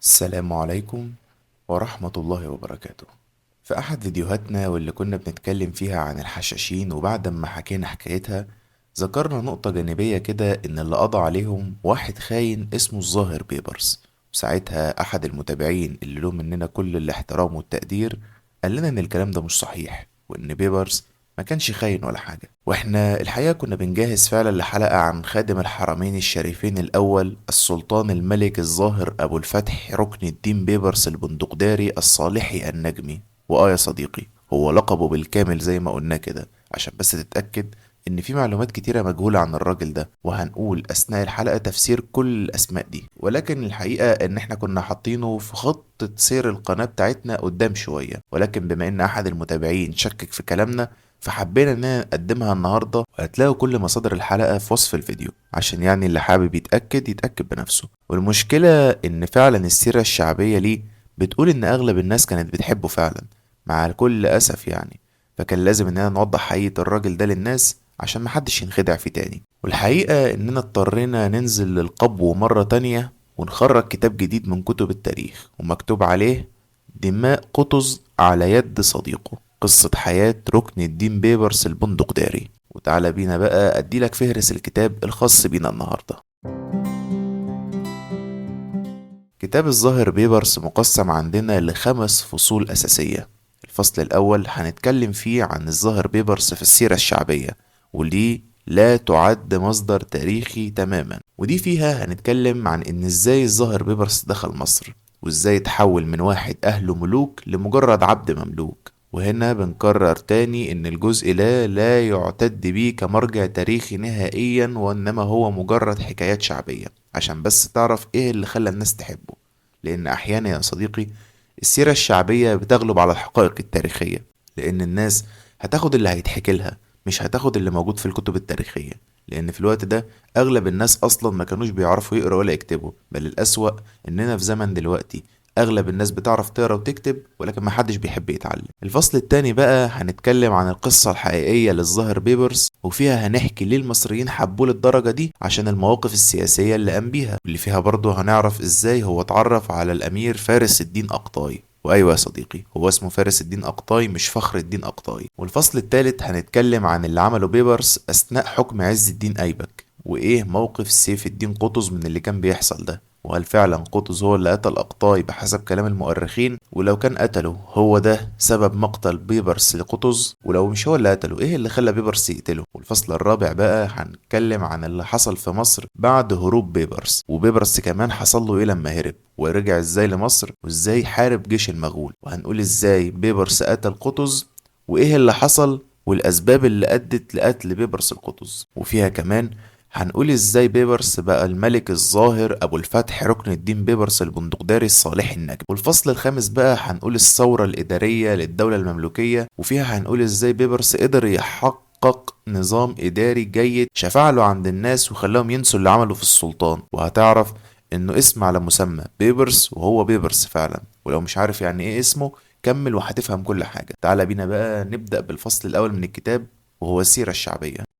السلام عليكم ورحمة الله وبركاته. في أحد فيديوهاتنا واللي كنا بنتكلم فيها عن الحشاشين، وبعد ما حكينا حكايتها ذكرنا نقطة جانبية كده، إن اللي قضى عليهم واحد خاين اسمه الظاهر بيبرس. وساعتها أحد المتابعين اللي له مننا كل الاحترام والتقدير قال لنا إن الكلام ده مش صحيح، وإن بيبرس ما كانش خاين ولا حاجة. واحنا الحقيقة كنا بنجهز فعلا لحلقة عن خادم الحرمين الشريفين الأول السلطان الملك الظاهر أبو الفتح ركن الدين بيبرس البندقداري الصالحي النجمي. يا صديقي، هو لقبه بالكامل زي ما قلنا كده، عشان بس تتأكد إن في معلومات كتيرة مجهولة عن الراجل ده، وهنقول أثناء الحلقة تفسير كل الأسماء دي. ولكن الحقيقة إن إحنا كنا حاطينه في خطة سير القناة بتاعتنا قدام شوية، ولكن بما إن أحد المتابعين شكك في كلامنا فحبينا اننا نقدمها النهاردة، وهتلاقوا كل مصادر الحلقة في وصف الفيديو، عشان يعني اللي حابب يتأكد بنفسه. والمشكلة ان فعلا السيرة الشعبية ليه بتقول ان اغلب الناس كانت بتحبه فعلا، مع كل اسف يعني. فكان لازم اننا نوضح حقيقة الراجل ده للناس عشان محدش ينخدع فيه تاني. والحقيقة اننا اضطرينا ننزل للقبو مرة تانية ونخرج كتاب جديد من كتب التاريخ، ومكتوب عليه دماء قطز على يد صديقه، قصة حياة ركن الدين بيبرس البندقداري. وتعالى بينا بقى أديلك فهرس الكتاب الخاص بينا النهاردة. كتاب الظاهر بيبرس مقسم عندنا لخمس فصول أساسية. الفصل الأول هنتكلم فيه عن الظاهر بيبرس في السيرة الشعبية، ودي لا تعد مصدر تاريخي تماما. ودي فيها هنتكلم عن ان ازاي الظاهر بيبرس دخل مصر، وازاي تحول من واحد اهله ملوك لمجرد عبد مملوك. وهنا بنكرر تاني ان الجزء لا يعتد بيه كمرجع تاريخي نهائيا، وانما هو مجرد حكايات شعبية عشان بس تعرف ايه اللي خلى الناس تحبه. لان احيانا يا صديقي السيرة الشعبية بتغلب على الحقائق التاريخية، لان الناس هتاخد اللي هيتحكي لها، مش هتاخد اللي موجود في الكتب التاريخية. لان في الوقت ده اغلب الناس اصلا ما كانوش بيعرفوا يقروا ولا يكتبوا، بل الاسوأ اننا في زمن دلوقتي اغلب الناس بتعرف تقرا وتكتب، ولكن محدش بيحب يتعلم. الفصل التاني بقى هنتكلم عن القصة الحقيقية للظاهر بيبرس، وفيها هنحكي ليه المصريين حبوه للدرجة دي عشان المواقف السياسية اللي قام بيها، واللي فيها برضه هنعرف ازاي هو اتعرف على الامير فارس الدين اقطاي. وايوه يا صديقي، هو اسمه فارس الدين اقطاي مش فخر الدين اقطاي. والفصل الثالث هنتكلم عن اللي عمله بيبرس اثناء حكم عز الدين ايبك، وايه موقف سيف الدين قطز من اللي كان بيحصل ده، وهل فعلا قطز هو اللي قتل أقطاي بحسب كلام المؤرخين؟ ولو كان قتله هو ده سبب مقتل بيبرس لقطز؟ ولو مش هو اللي قتله ايه اللي خلى بيبرس يقتله؟ والفصل الرابع بقى هنتكلم عن اللي حصل في مصر بعد هروب بيبرس، وبيبرس كمان حصل له ايه لما هرب، ورجع ازاي لمصر، وازاي حارب جيش المغول. وهنقول ازاي بيبرس قتل قطز، وايه اللي حصل، والاسباب اللي ادت لقتل بيبرس القطز. وفيها كمان هنقول ازاي بيبرس بقى الملك الظاهر ابو الفتح ركن الدين بيبرس البندقداري الصالحي النجم. والفصل الخامس بقى هنقول الثورة الإدارية للدولة المملوكية، وفيها هنقول ازاي بيبرس قدر يحقق نظام إداري جيد شفع له عند الناس وخلاهم ينسوا اللي عمله في السلطان. وهتعرف انه اسم على مسمى بيبرس، وهو بيبرس فعلا. ولو مش عارف يعني ايه اسمه كمل وهتفهم كل حاجة. تعال بينا بقى نبدأ بالفصل الأول من الكتاب، وهو السيرة الشعبية.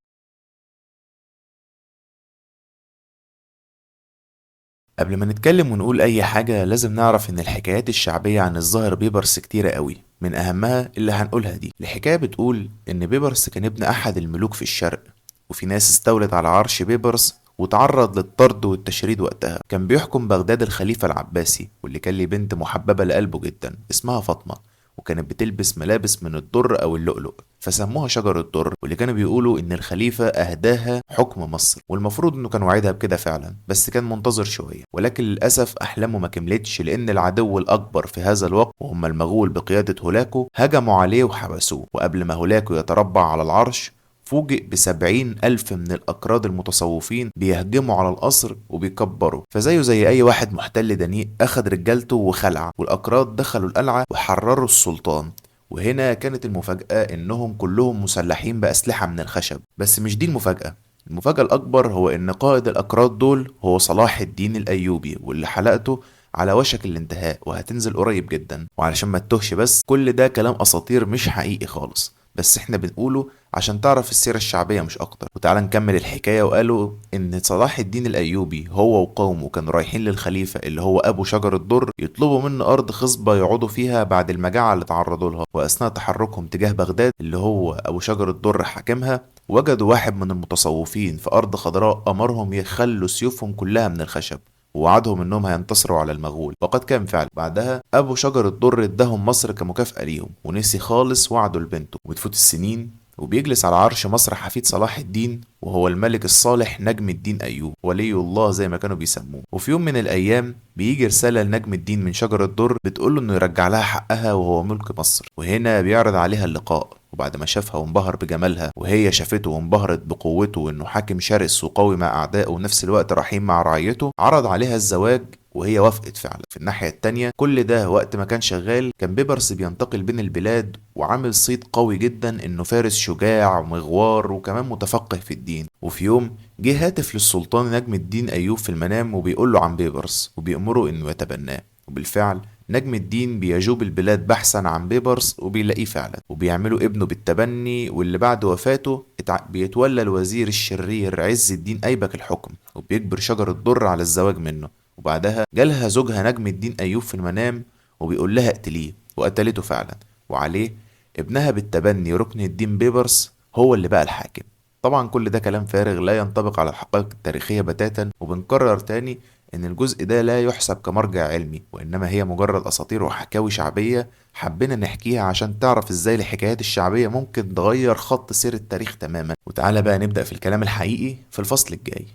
قبل ما نتكلم ونقول أي حاجة لازم نعرف إن الحكايات الشعبية عن الظاهر بيبرس كتيرة قوي، من أهمها اللي هنقولها دي. الحكاية بتقول إن بيبرس كان ابن أحد الملوك في الشرق، وفي ناس استولت على عرش بيبرس وتعرض للطرد والتشريد. وقتها كان بيحكم بغداد الخليفة العباسي، واللي كان ليه بنت محببة لقلبه جدا اسمها فاطمة، وكانت بتلبس ملابس من الدر أو اللؤلؤ، فسموها شجر الدر. واللي كانوا بيقولوا إن الخليفة أهداها حكم مصر، والمفروض إنه كان وعدها بكده فعلا، بس كان منتظر شوية. ولكن للأسف أحلامه ما كملتش، لأن العدو الأكبر في هذا الوقت وهم المغول بقيادة هولاكو هجموا عليه وحبسوه. وقبل ما هولاكو يتربع على العرش فوجئ ب70,000 من الأكراد المتصوفين بيهجموا على القصر وبيكبروا. فزيه زي أي واحد محتل دنيء أخد رجالته وخلع، والأكراد دخلوا القلعة وحرروا السلطان. وهنا كانت المفاجأة إنهم كلهم مسلحين بأسلحة من الخشب. بس مش دي المفاجأة. المفاجأة الأكبر هو إن قائد الأكراد دول هو صلاح الدين الأيوبي، واللي حلقته على وشك الانتهاء وهتنزل قريب جدا. وعلشان ما تتوهش، بس كل ده كلام أساطير مش حقيقي خالص، بس احنا بنقوله عشان تعرف السيرة الشعبية مش أكتر. وتعال نكمل الحكاية. وقالوا إن صلاح الدين الأيوبي هو وقومه كانوا رايحين للخليفة اللي هو أبو شجر الدر يطلبوا منه أرض خصبة يقعدوا فيها بعد المجاعة اللي تعرضوا لها. وأثناء تحركهم تجاه بغداد اللي هو أبو شجر الدر حاكمها، وجدوا واحد من المتصوفين في أرض خضراء أمرهم يخلوا سيوفهم كلها من الخشب، ووعدهم انهم هينتصروا على المغول. وقد كان فعلا. بعدها ابو شجر الدر اداهم مصر كمكافأة ليهم، ونسي خالص وعده لبنته. وبتفوت السنين وبيجلس على عرش مصر حفيد صلاح الدين، وهو الملك الصالح نجم الدين ايوب، ولي الله زي ما كانوا بيسموه. وفي يوم من الايام بيجي رسالة لنجم الدين من شجر الدر بتقوله انه يرجع لها حقها وهو ملك مصر. وهنا بيعرض عليها اللقاء، وبعد ما شافها وانبهر بجمالها وهي شافته وانبهرت بقوته وانه حاكم شرس وقوي مع اعدائه ونفس الوقت رحيم مع رعيته، عرض عليها الزواج وهي وافقت فعلا. في الناحية التانية كل ده وقت ما كان شغال كان بيبرس بينتقل بين البلاد وعامل صيت قوي جدا انه فارس شجاع ومغوار وكمان متفقه في الدين. وفي يوم جه هاتف للسلطان نجم الدين ايوب في المنام وبيقول له عن بيبرس وبيأمره انه يتبناه. وبالفعل نجم الدين بيجوب البلاد بحثا عن بيبرس وبيلاقيه فعلا، وبيعملوا ابنه بالتبني. واللي بعد وفاته بيتولى الوزير الشرير عز الدين ايبك الحكم، وبيجبر شجر الدر على الزواج منه. وبعدها جالها زوجها نجم الدين ايوب في المنام وبيقول لها اقتليه، وقتلته فعلا. وعليه ابنها بالتبني ركن الدين بيبرس هو اللي بقى الحاكم. طبعا كل ده كلام فارغ لا ينطبق على الحقائق التاريخية بتاتا. وبنكرر تاني ان الجزء ده لا يحسب كمرجع علمي، وانما هي مجرد اساطير وحكاوي شعبية حبينا نحكيها عشان تعرف ازاي الحكايات الشعبية ممكن تغير خط سير التاريخ تماما. وتعالى بقى نبدأ في الكلام الحقيقي في الفصل الجاي.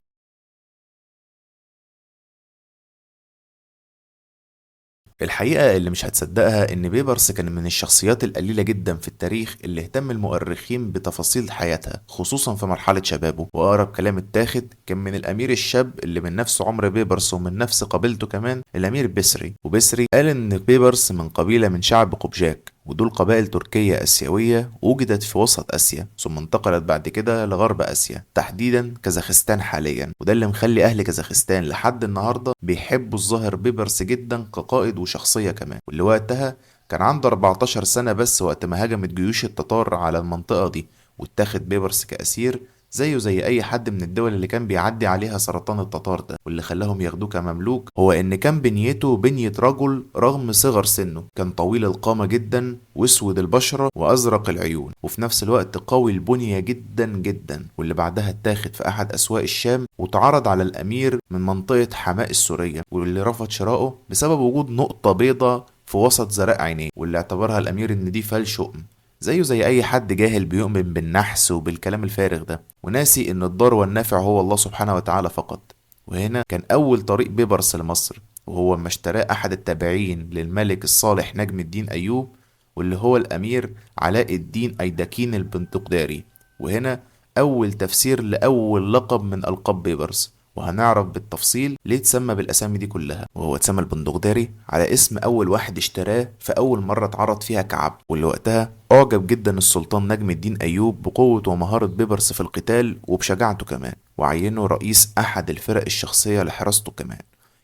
الحقيقة اللي مش هتصدقها إن بيبرس كان من الشخصيات القليلة جدا في التاريخ اللي اهتم المؤرخين بتفاصيل حياتها خصوصا في مرحلة شبابه. وأقرب كلام اتاخد كان من الأمير الشاب اللي من نفس عمر بيبرس ومن نفس قبيلته كمان، الأمير بسري. وبسري قال إن بيبرس من قبيلة من شعب قبجاك، ودول قبائل تركية آسيوية وجدت في وسط آسيا ثم انتقلت بعد كده لغرب آسيا تحديدا كازاخستان حاليا. وده اللي مخلي أهل كازاخستان لحد النهاردة بيحبوا الظاهر بيبرس جدا كقائد وشخصية كمان. واللي وقتها كان عنده 14 سنة بس وقت ما هجمت جيوش التتار على المنطقة دي، واتاخد بيبرس كأسير زيه زي اي حد من الدول اللي كان بيعدي عليها سرطان التتار ده. واللي خلاهم ياخدوه كمملوك هو ان كان بنيته بنية رجل رغم صغر سنه. كان طويل القامة جدا واسود البشرة وازرق العيون، وفي نفس الوقت قوي البنية جدا جدا. واللي بعدها اتاخد في احد اسواق الشام وتعرض على الامير من منطقة حماة السورية، واللي رفض شراؤه بسبب وجود نقطة بيضة في وسط زرق عينيه، واللي اعتبرها الامير ان دي فال شؤم، زيه زي اي حد جاهل بيؤمن بالنحس وبالكلام الفارغ ده، وناسي ان الضار والنافع هو الله سبحانه وتعالى فقط. وهنا كان اول طريق بيبرس لمصر، وهو ما اشتراه احد التابعين للملك الصالح نجم الدين ايوب، واللي هو الامير علاء الدين ايداكين البنتقداري. وهنا اول تفسير لاول لقب من القاب بيبرس، وهنعرف بالتفصيل ليه اتسمى بالاسامي دي كلها. وهو اتسمى البندقداري على اسم اول واحد اشتراه في اول مرة اتعرض فيها كعب، واللي وقتها اعجب جدا السلطان نجم الدين ايوب بقوة ومهارة بيبرس في القتال وبشجاعته كمان، وعينه رئيس احد الفرق الشخصية لحراسته كمان.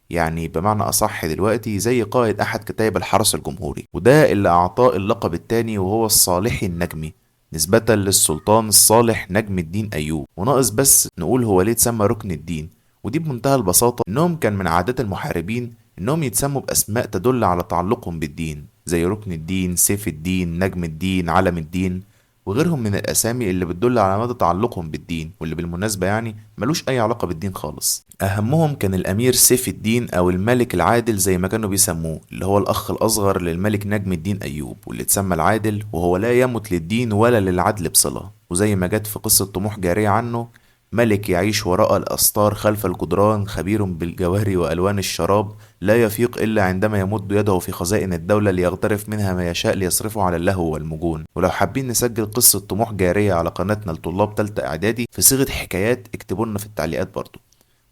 يعني بمعنى اصح دلوقتي زي قائد احد كتائب الحرس الجمهوري. وده اللي اعطاه اللقب التاني وهو الصالحي النجمي نسبة للسلطان الصالح نجم الدين ايوب. وناقص بس نقول هو ليه اتسمى ركن الدين، ودي بمنتهى البساطة انهم كان من عادات المحاربين انهم يتسموا باسماء تدل على تعلقهم بالدين، زي ركن الدين، سيف الدين، نجم الدين، علم الدين، وغيرهم من الاسامي اللي بتدل على مدى تعلقهم بالدين، واللي بالمناسبة يعني ملوش اي علاقة بالدين خالص. اهمهم كان الامير سيف الدين او الملك العادل زي ما كانوا بيسموه، اللي هو الاخ الاصغر للملك نجم الدين ايوب، واللي اتسمى العادل وهو لا يمت للدين ولا للعدل بصلة. وزي ما جت في قصة طموح جارية عنه: ملك يعيش وراء الأستار خلف الجدران، خبير بالجواهر وألوان الشراب، لا يفيق إلا عندما يمد يده في خزائن الدولة ليغترف منها ما يشاء ليصرفه على اللهو والمجون. ولو حابين نسجل قصة طموح جارية على قناتنا لطلاب تالتة إعدادي في صيغة حكايات اكتبوا لنا في التعليقات برضو.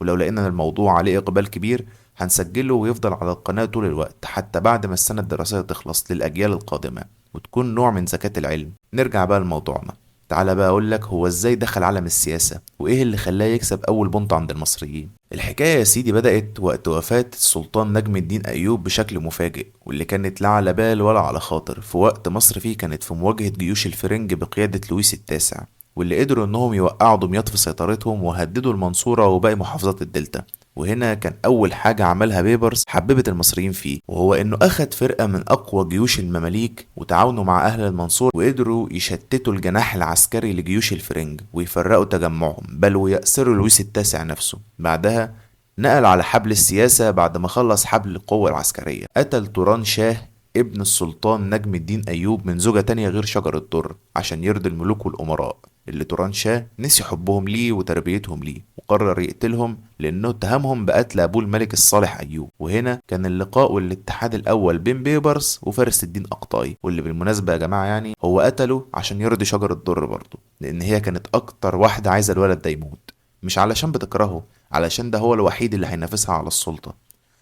ولو لقينا الموضوع عليه إقبال كبير هنسجله ويفضل على القناة طول الوقت حتى بعد ما السنة الدراسية تخلص للأجيال القادمة، وتكون نوع من زكاة العلم. نرجع بقى لموضوعنا. تعالى بقى اقولك هو ازاي دخل عالم السياسة وايه اللي خلاه يكسب اول بونت عند المصريين. الحكاية يا سيدي بدأت وقت وفاة السلطان نجم الدين أيوب بشكل مفاجئ، واللي كانت لا على بال ولا على خاطر، في وقت مصر فيه كانت في مواجهة جيوش الفرنج بقيادة لويس التاسع، واللي قدروا انهم يوقعوا دمياط في سيطرتهم وهددوا المنصورة وباقي محافظات الدلتا. وهنا كان أول حاجة عملها بيبرس حببت المصريين فيه، وهو إنه أخد فرقة من أقوى جيوش المماليك وتعاونوا مع أهل المنصورة وقدروا يشتتوا الجناح العسكري لجيوش الفرنج ويفرقوا تجمعهم، بل ويأسروا لويس التاسع نفسه. بعدها نقل على حبل السياسة بعد ما خلص حبل القوة العسكرية. قتل توران شاه ابن السلطان نجم الدين أيوب من زوجة تانية غير شجر الدر عشان يرضي الملوك والأمراء، اللي توران شاه نسي حبهم ليه وتربيتهم ليه وقرر يقتلهم لأنه اتهمهم بقتل أبوه الملك الصالح أيوب. وهنا كان اللقاء والاتحاد الأول بين بيبرس وفارس الدين أقطاي، واللي بالمناسبة يا جماعة يعني هو قتله عشان يرضي شجر الدر برضه، لأن هي كانت أكتر واحدة عايزة الولد ده يموت، مش علشان بتكرهه، علشان ده هو الوحيد اللي هينافسها على السلطة.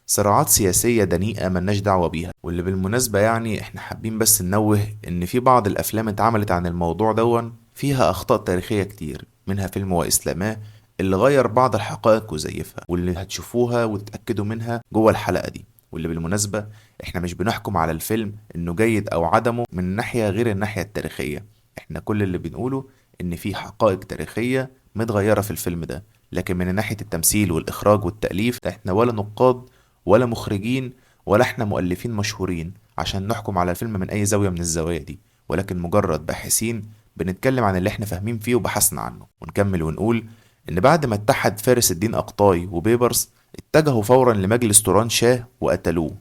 صراعات سياسية دنيئة ملناش دعوة بيها. واللي بالمناسبة يعني احنا حابين بس ننوه ان في بعض الافلام اتعملت عن الموضوع دون فيها اخطاء تاريخية كتير، منها فيلم واسلاماه اللي غير بعض الحقائق وزيفها، واللي هتشوفوها وتتأكدوا منها جوه الحلقة دي. واللي بالمناسبة احنا مش بنحكم على الفيلم انه جيد او عدمه من ناحية غير الناحية التاريخية، احنا كل اللي بنقوله ان في حقائق تاريخية متغيرة في الفيلم ده، لكن من ناحية التمثيل والإخراج والتأليف احنا ولا نقاد ولا مخرجين ولا احنا مؤلفين مشهورين عشان نحكم على الفيلم من اي زاوية من الزوايا دي، ولكن مجرد باحثين بنتكلم عن اللي احنا فاهمين فيه وبحثنا عنه. ونكمل ونقول ان بعد ما اتحد فارس الدين أقطاي وبيبرس اتجهوا فورا لمجلس توران شاه وقتلوه،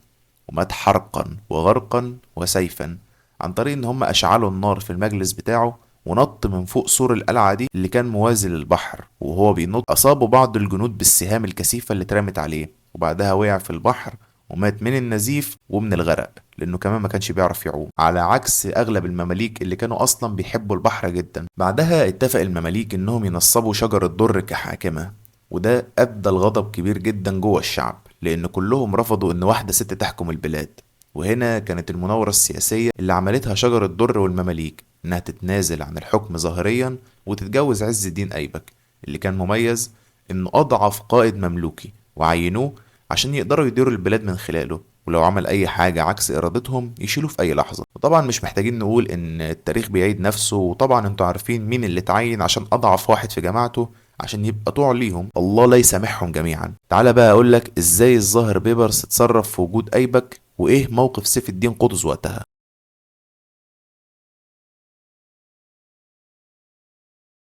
ومات حرقا وغرقا وسيفا عن طريق ان هم اشعلوا النار في المجلس بتاعه، ونط من فوق سور القلعة دي اللي كان موازي للبحر، وهو بينط أصابه بعض الجنود بالسهام الكثيفة اللي اترمت عليه، وبعدها وقع في البحر ومات من النزيف ومن الغرق لأنه كمان ما كانش بيعرف يعوم، على عكس أغلب المماليك اللي كانوا أصلا بيحبوا البحر جدا. بعدها اتفق المماليك إنهم ينصبوا شجر الدر كحاكمة، وده أدى لغضب كبير جدا جوه الشعب لأن كلهم رفضوا إن واحدة ست تحكم البلاد. وهنا كانت المناورة السياسية اللي عملتها شجر الدر والمماليك إنها تتنازل عن الحكم ظاهريا وتتجوز عز الدين أيبك، اللي كان مميز إنه أضعف قائد مملوكي، وعينوه عشان يقدروا يديروا البلاد من خلاله، ولو عمل أي حاجة عكس إرادتهم يشيلوه في أي لحظة. وطبعا مش محتاجين نقول إن التاريخ بيعيد نفسه، وطبعا انتوا عارفين مين اللي اتعين عشان أضعف واحد في جماعته عشان يبقى طوع ليهم، الله لا يسامحهم جميعا. تعالى بقى أقولك إزاي الظاهر بيبرس اتصرف في وجود أيبك وإيه موقف سيف الدين قطز وقتها.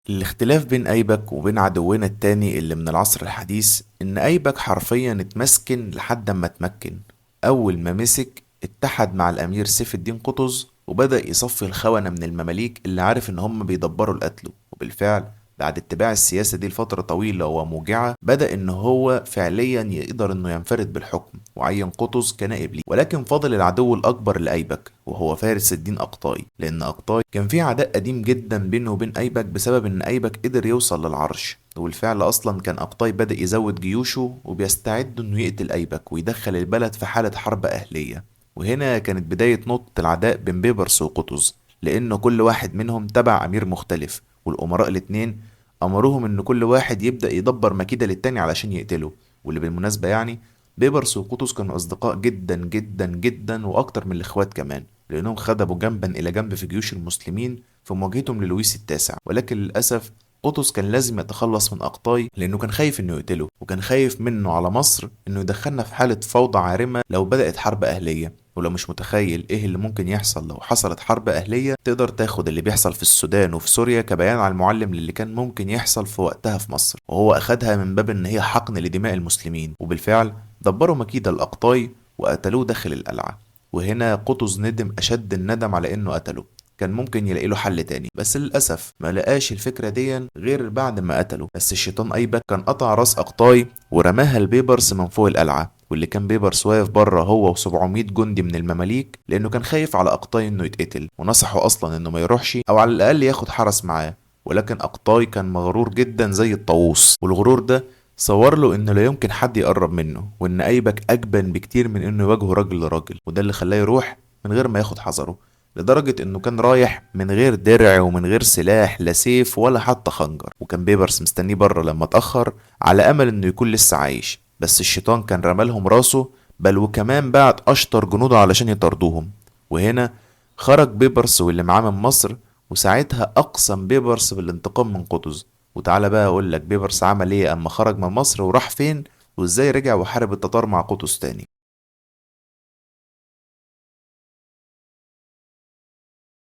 الاختلاف بين أيبك وبين عدونا التاني اللي من العصر الحديث إن أيبك حرفيا اتمسكن لحد ما اتمكن. أول ما مسك اتحد مع الأمير سيف الدين قطز وبدأ يصفي الخونة من المماليك اللي عارف إن هم بيدبروا القتل. وبالفعل بعد اتباع السياسة دي لفترة طويلة وموجعة بدأ إن هو فعليا يقدر إنه ينفرد بالحكم، وعين قطز كنائب ليه. ولكن فضل العدو الأكبر لأيبك وهو فارس الدين أقطاي، لأن أقطاي كان في عداء قديم جدا بينه وبين أيبك بسبب إن أيبك قدر يوصل للعرش. وبالفعل أصلا كان أقطاي بدأ يزود جيوشه وبيستعد إنه يقتل أيبك ويدخل البلد في حالة حرب أهلية. وهنا كانت بداية نقطة العداء بين بيبرس وقطز، لأنه كل واحد منهم تبع أمير مختلف، والأمراء الاتنين أمروهم إن كل واحد يبدأ يدبر مكيدة للتاني علشان يقتله. واللي بالمناسبة يعني بيبرس وقطز كانوا أصدقاء جدا جدا جدا وأكتر من الإخوات كمان، لأنهم خدموا جنبا إلى جنب في جيوش المسلمين في مواجهتهم للويس التاسع. ولكن للأسف قطز كان لازم يتخلص من أقطاي لأنه كان خايف إنه يقتله، وكان خايف منه على مصر إنه يدخلنا في حالة فوضى عارمة لو بدأت حرب أهلية. ولو مش متخيل ايه اللي ممكن يحصل لو حصلت حرب اهلية، تقدر تاخد اللي بيحصل في السودان وفي سوريا كبيان على المعلم للي كان ممكن يحصل في وقتها في مصر، وهو اخدها من باب ان هي حقن لدماء المسلمين. وبالفعل دبروا مكيدة الاقطاي وقتلوه داخل القلعة. وهنا قطز ندم اشد الندم على انه قتله، كان ممكن يلاقي له حل تاني، بس للأسف ما لقاش الفكرة دي غير بعد ما قتله. بس الشيطان أيبك كان قطع راس أقطاي ورماها لبيبرس من فوق القلعة، واللي كان بيبرس واقف بره هو و700 جندي من المماليك لأنه كان خايف على أقطاي إنه يتقتل، ونصحه أصلا إنه ما يروحش أو على الأقل ياخد حرس معاه. ولكن أقطاي كان مغرور جدا زي الطاووس، والغرور ده صور له إنه لا يمكن حد يقرب منه، وإن أيبك أجبن بكتير من إنه يواجهه راجل لراجل، وده اللي خلاه يروح من غير ما ياخد حذره. لدرجة انه كان رايح من غير درع ومن غير سلاح، لا سيف ولا حتى خنجر، وكان بيبرس مستنيه بره لما اتأخر على امل انه يكون لسه عايش. بس الشيطان كان رمالهم راسه، بل وكمان بعت اشطر جنوده علشان يطردوهم. وهنا خرج بيبرس واللي معاه من مصر، وساعتها اقسم بيبرس بالانتقام من قطز. وتعالى بقى اقول لك بيبرس عمل ايه اما خرج من مصر وراح فين، وازاي رجع وحارب التتار مع قطز تاني.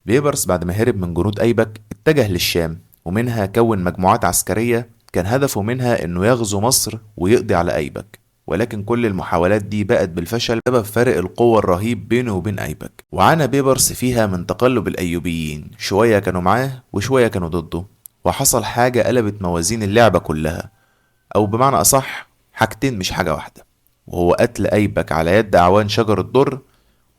بيبرس بعد ما هرب من جنود أيبك اتجه للشام، ومنها كون مجموعات عسكرية كان هدفه منها انه يغزو مصر ويقضي على أيبك. ولكن كل المحاولات دي بقت بالفشل بسبب فرق القوة الرهيب بينه وبين أيبك، وعانى بيبرس فيها من تقلب الأيوبيين، شوية كانوا معاه وشوية كانوا ضده. وحصل حاجة قلبت موازين اللعبة كلها، أو بمعنى أصح حاجتين مش حاجة واحدة، وهو قتل أيبك على يد أعوان شجر الدر،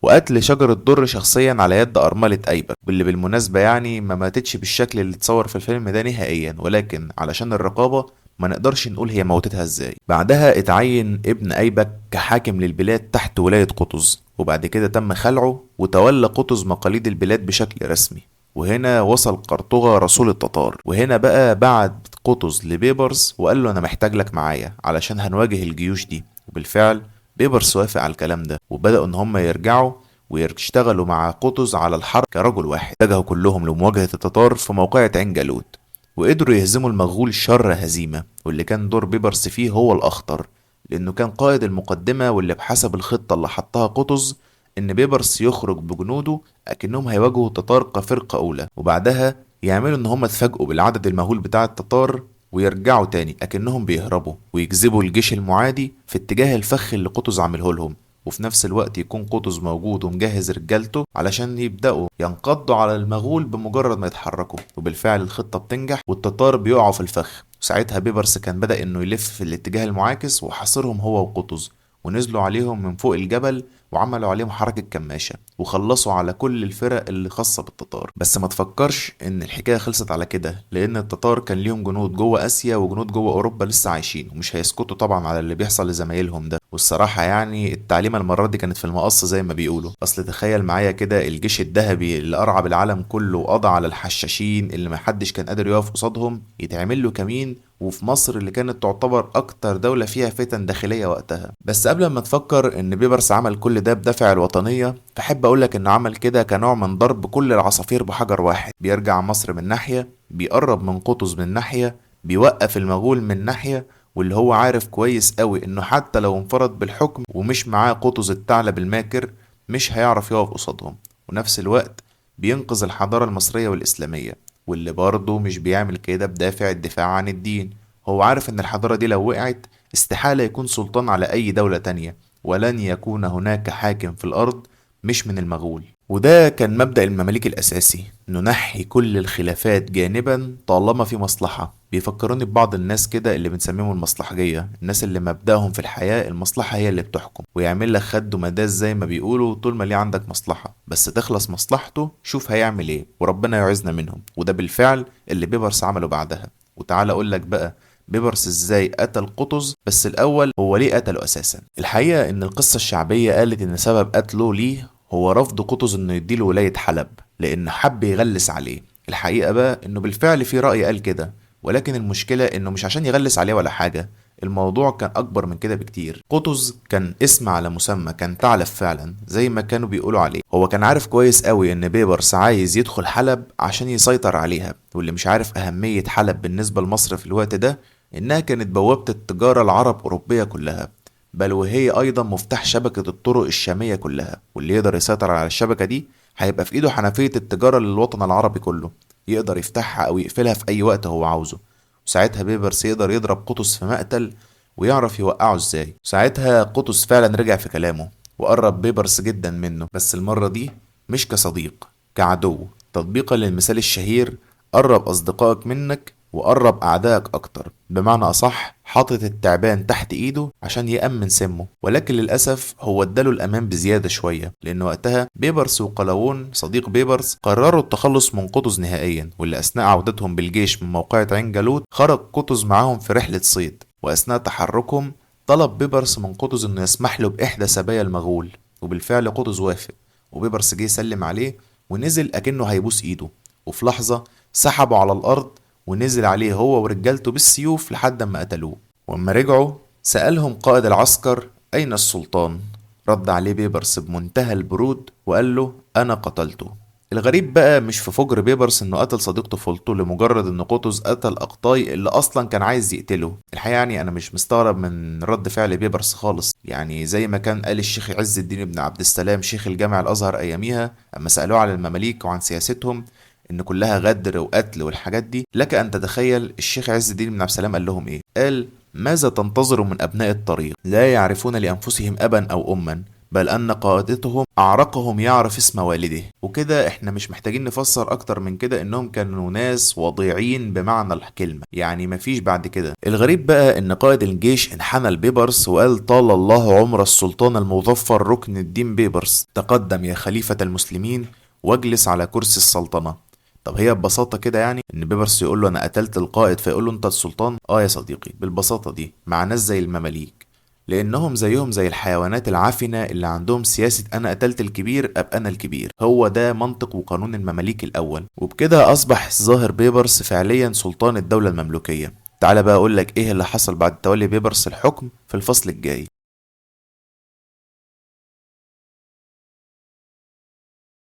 وقتل شجر الدر شخصيا على يد أرملة أيبك، واللي بالمناسبة يعني ما ماتتش بالشكل اللي اتصور في الفيلم ده نهائيا، ولكن علشان الرقابة ما نقدرش نقول هي موتتها ازاي. بعدها اتعين ابن أيبك كحاكم للبلاد تحت ولاية قطز، وبعد كده تم خلعه وتولى قطز مقاليد البلاد بشكل رسمي. وهنا وصل قرطغة رسول التتار، وهنا بقى بعت قطز لبيبرس وقال له انا محتاج لك معايا علشان هنواجه الجيوش دي. وبالفعل بيبرس وافق على الكلام ده، وبدأوا ان هم يرجعوا ويشتغلوا مع قطز على الحرب كرجل واحد. اتجهوا كلهم لمواجهة التتار في موقعة عين جالوت، وقدروا يهزموا المغول شر هزيمة، واللي كان دور بيبرس فيه هو الأخطر، لأنه كان قائد المقدمة، واللي بحسب الخطة اللي حطها قطز إن بيبرس يخرج بجنوده أكنهم هيواجهوا التتار كفرقة أولى، وبعدها يعملوا إن هم اتفاجئوا بالعدد المهول بتاع التتار ويرجعوا تاني أكنهم بيهربوا، ويجذبوا الجيش المعادي في اتجاه الفخ اللي قطز عامله لهم. وفي نفس الوقت يكون قطز موجود ومجهز رجالته علشان يبدأوا ينقضوا على المغول بمجرد ما يتحركوا. وبالفعل الخطة بتنجح والتتار بيقعوا في الفخ. ساعتها بيبرس كان بدأ انه يلف في الاتجاه المعاكس وحاصرهم هو وقطز، ونزلوا عليهم من فوق الجبل وعملوا عليهم حركة كماشة وخلصوا على كل الفرق اللي خاصة بالتتار. بس ما تفكرش ان الحكاية خلصت على كده، لان التتار كان ليهم جنود جوه اسيا وجنود جوه اوروبا لسه عايشين، ومش هيسكتوا طبعا على اللي بيحصل لزمايلهم ده. والصراحة يعني التعليمة المرة دي كانت في المقص زي ما بيقولوا. اصل تخيل معايا كده الجيش الذهبي اللي ارعب العالم كله وقضى على الحشاشين اللي محدش كان قادر يقف قصادهم يتعمل له كمين، وفي مصر اللي كانت تعتبر أكتر دولة فيها فتن داخلية وقتها. بس قبل ما تفكر إن بيبرس عمل كل ده بدافع الوطنية، فحب أقولك إنه عمل كده كنوع من ضرب كل العصافير بحجر واحد. بيرجع مصر من ناحية، بيقرب من قطز من ناحية، بيوقف المغول من ناحية، واللي هو عارف كويس قوي إنه حتى لو انفرد بالحكم ومش معاه قطز الثعلب الماكر مش هيعرف يقف قصادهم. ونفس الوقت بينقذ الحضارة المصرية والإسلامية، واللي برضه مش بيعمل كده بدافع الدفاع عن الدين. هو عارف ان الحضارة دي لو وقعت استحالة يكون سلطان على اي دولة تانية، ولن يكون هناك حاكم في الارض مش من المغول. وده كان مبدأ المماليك الأساسي، ننحي كل الخلافات جانبا طالما في مصلحة. بيفكروني ببعض الناس كده اللي بنسميهم المصلحجية، الناس اللي مبدأهم في الحياة المصلحة هي اللي بتحكم، ويعمل لك خد ومداس زي ما بيقولوا طول ما ليه عندك مصلحة، بس تخلص مصلحته شوف هيعمل ايه وربنا يعزنا منهم. وده بالفعل اللي بيبرس عمله بعدها. وتعالى اقول لك بقى بيبرس ازاي قتل قطز، بس الاول هو ليه قتله اساسا. الحقيقة ان القصة الشعبية قالت ان سبب قتله ليه هو رفض قطز انه يديله ولاية حلب، لان حب يغلس عليه. الحقيقة بقى انه بالفعل في رأي قال كده، ولكن المشكلة انه مش عشان يغلس عليه ولا حاجة، الموضوع كان اكبر من كده بكتير. قطز كان اسم على مسمى، كان ثعلب فعلا زي ما كانوا بيقولوا عليه. هو كان عارف كويس قوي ان بيبرس عايز يدخل حلب عشان يسيطر عليها، واللي مش عارف اهمية حلب بالنسبة لمصر في الوقت ده انها كانت بوابة التجارة العرب اوروبية كلها، بل وهي ايضا مفتاح شبكة الطرق الشامية كلها. واللي يقدر يسيطر على الشبكة دي هيبقى في ايده حنفية التجارة للوطن العربي كله، يقدر يفتحها او يقفلها في اي وقت هو عاوزه. وساعتها بيبرس يقدر يضرب قطز في مقتل ويعرف يوقعه ازاي. ساعتها قطز فعلا رجع في كلامه وقرب بيبرس جدا منه، بس المرة دي مش كصديق، كعدو، تطبيقا للمثال الشهير قرب أصدقائك منك وقرب أعدائك أكتر. بمعنى أصح حاطط التعبان تحت إيده عشان يأمن سمه. ولكن للأسف هو اداله الأمان بزيادة شوية، لأن وقتها بيبرس وقلاوون صديق بيبرس قرروا التخلص من قطز نهائيا. واللي أثناء عودتهم بالجيش من موقعة عين جالوت خرج قطز معاهم في رحلة صيد، وأثناء تحركهم طلب بيبرس من قطز إنه يسمح له بإحدى سبايا المغول، وبالفعل قطز وافق. وبيبرس جه يسلم عليه ونزل أكنه هيبوس إيده، وفي لحظة سحبه على الأرض ونزل عليه هو ورجالته بالسيوف لحد ما قتلوه. وأما رجعوا سألهم قائد العسكر أين السلطان؟ رد عليه بيبرس بمنتهى البرود وقال له أنا قتلته. الغريب بقى مش في فجر بيبرس انه قتل صديق طفولته لمجرد ان قطز قتل اقطاي اللي اصلا كان عايز يقتله. الحقيقه يعني انا مش مستغرب من رد فعل بيبرس خالص، يعني زي ما كان قال الشيخ عز الدين بن عبد السلام شيخ الجامع الازهر اياميها اما سالوه على المماليك وعن سياستهم ان كلها غدر وقتل والحاجات دي، لك ان تتخيل الشيخ عز الدين بن عبد السلام قال لهم ايه؟ قال ماذا تنتظر من ابناء الطريق لا يعرفون لانفسهم ابا او اما، بل أن قادتهم أعرقهم يعرف اسم والده. وكده احنا مش محتاجين نفسر أكتر من كده إنهم كانوا ناس وضيعين بمعنى الكلمة، يعني مفيش بعد كده. الغريب بقى إن قائد الجيش انحنى لبيبرس وقال طال الله عمر السلطان المظفر ركن الدين بيبرس، تقدم يا خليفة المسلمين واجلس على كرسي السلطنة. طب هي ببساطة كده يعني ان بيبرس يقول له انا قتلت القائد فيقول له انت السلطان؟ اه يا صديقي، بالبساطة دي مع ناس زي المماليك، لأنهم زيهم زي الحيوانات العفنة اللي عندهم سياسة أنا قتلت الكبير أبقى أنا الكبير. هو ده منطق وقانون المماليك الأول، وبكده أصبح الظاهر بيبرس فعليا سلطان الدولة المملوكية. تعال بقى أقولك إيه اللي حصل بعد تولي بيبرس الحكم في الفصل الجاي.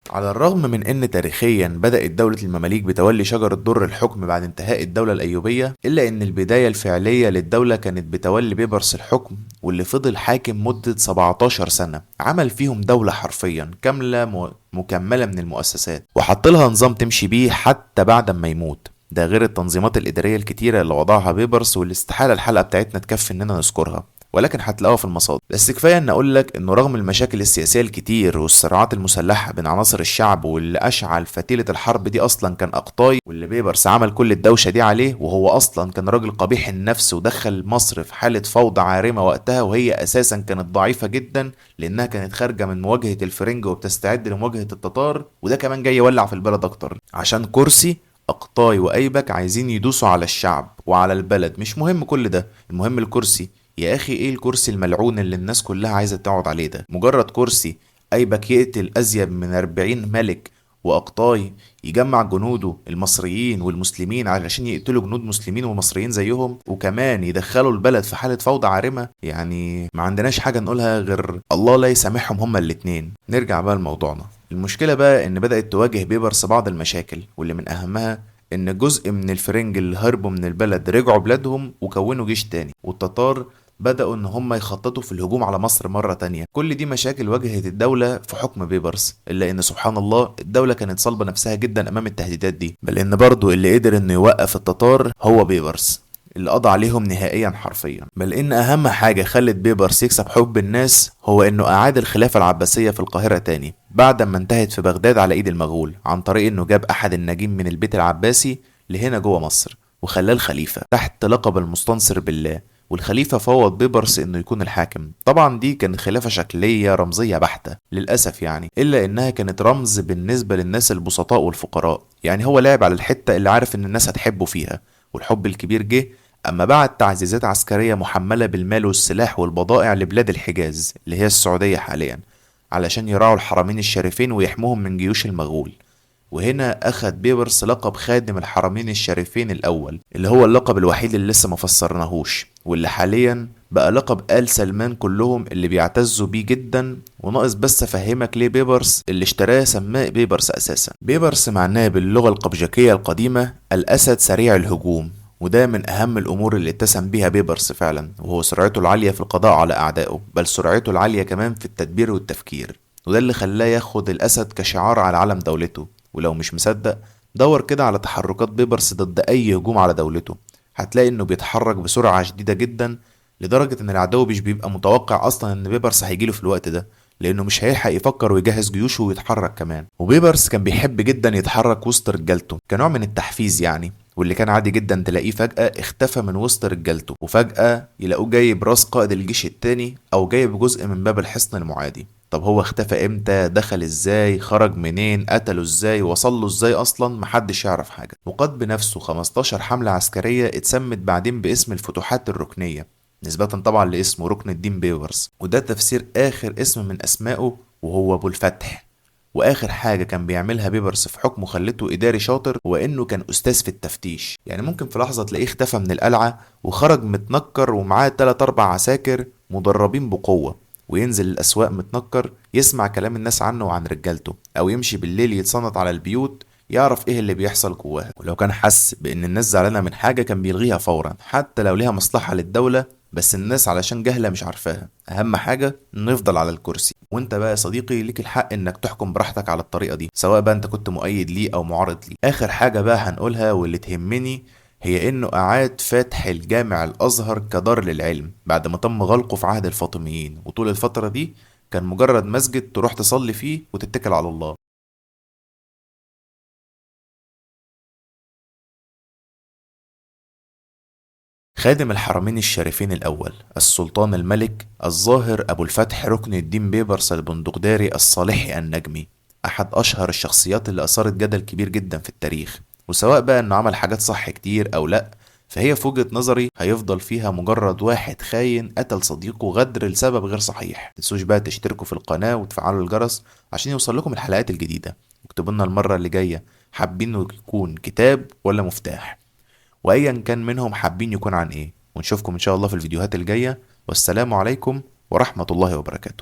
على الرغم من ان تاريخيا بدأت دولة المماليك بتولي شجرة در الحكم بعد انتهاء الدولة الأيوبية، إلا ان البداية الفعلية للدولة كانت بتولي بيبرس الحكم، واللي فضل حاكم مدة 17 سنة عمل فيهم دولة حرفيا كاملة مكملة من المؤسسات، وحط لها نظام تمشي بيه حتى بعد ما يموت. ده غير التنظيمات الإدارية الكتيرة اللي وضعها بيبرس واللي استحالة الحلقة بتاعتنا تكفي اننا نذكرها، ولكن هتلاقوها في المصادر. بس كفايه ان اقول لك انه رغم المشاكل السياسيه الكتير والصراعات المسلحه بين عناصر الشعب، واللي اشعل فتيله الحرب دي اصلا كان اقطاي، واللي بيبرس عمل كل الدوشه دي عليه، وهو اصلا كان راجل قبيح النفس ودخل مصر في حاله فوضى عارمه وقتها، وهي اساسا كانت ضعيفه جدا لانها كانت خارجه من مواجهه الفرنج وبتستعد لمواجهه التتار، وده كمان جاي يولع في البلد اكتر عشان كرسي. أقطاي وأيبك عايزين يدوسوا على الشعب وعلى البلد، مش مهم كل ده، المهم الكرسي. يا أخي إيه الكرسي الملعون اللي الناس كلها عايزة تقعد عليه ده؟ مجرد كرسي. أيبك يقتل أزيد من 40 ملك، وأقطاي يجمع جنوده المصريين والمسلمين علشان يقتلوا جنود مسلمين ومصريين زيهم، وكمان يدخلوا البلد في حالة فوضى عارمة. يعني ما عندناش حاجة نقولها غير الله لا يسامحهم هما الاتنين. نرجع بقى لموضوعنا. المشكلة بقى إن بدأت تواجه بيبرس بعض المشاكل، واللي من أهمها إن جزء من الفرنج اللي هربوا من البلد رجعوا بلادهم وكونوا جيش تاني، والتتار بدأوا إن هم يخططوا في الهجوم على مصر مرة تانية. كل دي مشاكل واجهت الدولة في حكم بيبرس، إلا إن سبحان الله الدولة كانت صلبة نفسها جدا أمام التهديدات دي، بل إن برضو اللي قدر إنه يوقف التتار هو بيبرس اللي قضى عليهم نهائيا حرفيا. بل ان اهم حاجة خلت بيبرس يكسب حب الناس هو انه اعاد الخلافة العباسية في القاهرة تاني بعد ما انتهت في بغداد على ايد المغول، عن طريق انه جاب احد الناجين من البيت العباسي لهنا جوه مصر وخلاه الخليفة تحت لقب المستنصر بالله، والخليفة فوض بيبرس انه يكون الحاكم. طبعا دي كانت خلافة شكلية رمزية بحتة للأسف يعني، الا انها كانت رمز بالنسبة للناس البسطاء والفقراء. يعني هو لعب على الحتة اللي عارف ان الناس هتحبه فيها، والحب الكبير جه أما بعد تعزيزات عسكرية محملة بالمال والسلاح والبضائع لبلاد الحجاز اللي هي السعودية حاليا، علشان يراعوا الحرمين الشريفين ويحموهم من جيوش المغول. وهنا أخد بيبرس لقب خادم الحرمين الشريفين الأول، اللي هو اللقب الوحيد اللي لسه ما فسرناهوش، واللي حاليا بقى لقب آل سلمان كلهم اللي بيعتزوا بيه جدا. وناقص بس أفهمك ليه بيبرس اللي اشتراه سماه بيبرس أساسا. بيبرس معناه باللغة القبجكية القديمة الأسد سريع الهجوم، وده من أهم الأمور اللي اتسم بيها بيبرس فعلا، وهو سرعته العالية في القضاء على أعدائه، بل سرعته العالية كمان في التدبير والتفكير، وده اللي خلاه ياخد الأسد كشعار على علم دولته. ولو مش مصدق دور كده على تحركات بيبرس ضد أي هجوم على دولته، هتلاقي إنه بيتحرك بسرعة شديدة جدا، لدرجة إن العدو مش بيبقى متوقع أصلا إن بيبرس هيجيله في الوقت ده، لأنه مش هيلحق يفكر ويجهز جيوشه ويتحرك كمان. وبيبرس كان بيحب جدا يتحرك وسط رجالته كنوع من التحفيز يعني، واللي كان عادي جدا تلاقيه فجأة اختفى من وسط رجالته، وفجأة يلاقوه جايب راس قائد الجيش التاني أو جايب جزء من باب الحصن المعادي. طب هو اختفى امتى؟ دخل ازاي؟ خرج منين؟ قتله ازاي؟ وصله ازاي؟ اصلا محدش يعرف حاجة. وقاد بنفسه 15 حملة عسكرية اتسمت بعدين باسم الفتوحات الركنية، نسبة طبعا لاسمه ركن الدين بيبرس، وده تفسير آخر اسم من أسمائه وهو أبو الفتح. واخر حاجة كان بيعملها بيبرس في حكمه خلته اداري شاطر هو انه كان استاذ في التفتيش. يعني ممكن في لحظة تلاقيه اختفى من القلعة وخرج متنكر ومعاه 3 4 عساكر مدربين بقوة، وينزل الاسواق متنكر يسمع كلام الناس عنه وعن رجالته، او يمشي بالليل يتصنت على البيوت يعرف ايه اللي بيحصل جواها. ولو كان حس بان الناس زعلانة من حاجة كان بيلغيها فورا حتى لو ليها مصلحة للدولة، بس الناس علشان جهلة مش عارفاها. اهم حاجة نفضل على الكرسي. وانت بقى يا صديقي ليك الحق انك تحكم براحتك على الطريقة دي، سواء بقى انت كنت مؤيد ليه او معارض ليه. اخر حاجة بقى هنقولها واللي تهمني هي انه اعاد فتح الجامع الازهر كدار للعلم بعد ما تم غلقه في عهد الفاطميين، وطول الفترة دي كان مجرد مسجد تروح تصلي فيه وتتكل على الله. خادم الحرمين الشريفين الأول السلطان الملك الظاهر أبو الفتح ركن الدين بيبرس البندقداري الصالحي النجمي، أحد أشهر الشخصيات اللي أثارت جدل كبير جدا في التاريخ. وسواء بقى إنه عمل حاجات صح كتير أو لأ، فهي في وجهة نظري هيفضل فيها مجرد واحد خاين قتل صديقه غدر لسبب غير صحيح. متنسوش بقى تشتركوا في القناة وتفعلوا الجرس عشان يوصل لكم الحلقات الجديدة. واكتبوا لنا المرة اللي جاية حابين يكون كتاب ولا مفتاح، وايا كان منهم حابين يكون عن ايه. ونشوفكم ان شاء الله في الفيديوهات الجاية، والسلام عليكم ورحمة الله وبركاته.